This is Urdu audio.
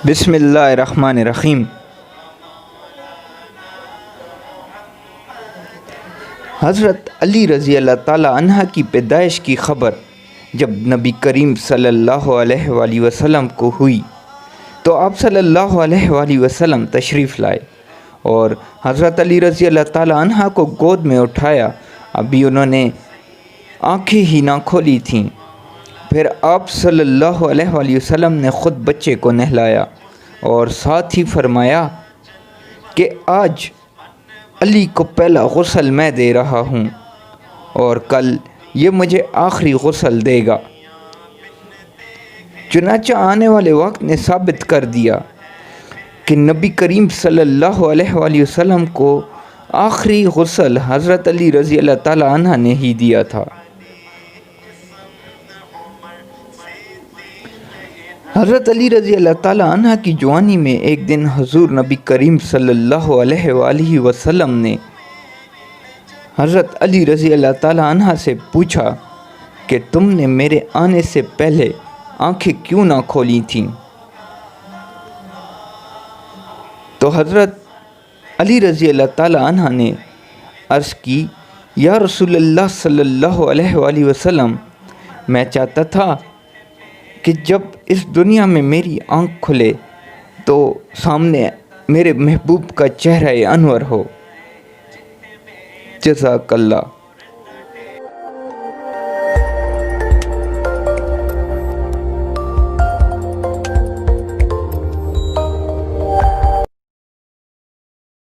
بسم اللہ الرحمن الرحیم۔ حضرت علی رضی اللہ تعالیٰ عنہ کی پیدائش کی خبر جب نبی کریم صلی اللہ علیہ وآلہ وسلم کو ہوئی تو آپ صلی اللہ علیہ وآلہ وسلم تشریف لائے اور حضرت علی رضی اللہ تعالیٰ عنہ کو گود میں اٹھایا۔ ابھی انہوں نے آنکھیں ہی نہ کھولی تھیں، پھر آپ صلی اللہ علیہ وآلہ وسلم نے خود بچے کو نہلایا اور ساتھ ہی فرمایا کہ آج علی کو پہلا غسل میں دے رہا ہوں اور کل یہ مجھے آخری غسل دے گا۔ چنانچہ آنے والے وقت نے ثابت کر دیا کہ نبی کریم صلی اللہ علیہ وآلہ وسلم کو آخری غسل حضرت علی رضی اللہ تعالیٰ عنہ نے ہی دیا تھا۔ حضرت علی رضی اللہ تعالیٰ عنہ کی جوانی میں ایک دن حضور نبی کریم صلی اللہ علیہ وآلہ وسلم نے حضرت علی رضی اللہ تعالیٰ عنہ سے پوچھا کہ تم نے میرے آنے سے پہلے آنکھیں کیوں نہ کھولی تھیں؟ تو حضرت علی رضی اللہ تعالیٰ عنہ نے عرض کی، یا رسول اللہ صلی اللہ علیہ وآلہ وسلم، میں چاہتا تھا کہ جب اس دنیا میں میری آنکھ کھلے تو سامنے میرے محبوب کا چہرہ انور ہو۔ جزاک اللہ۔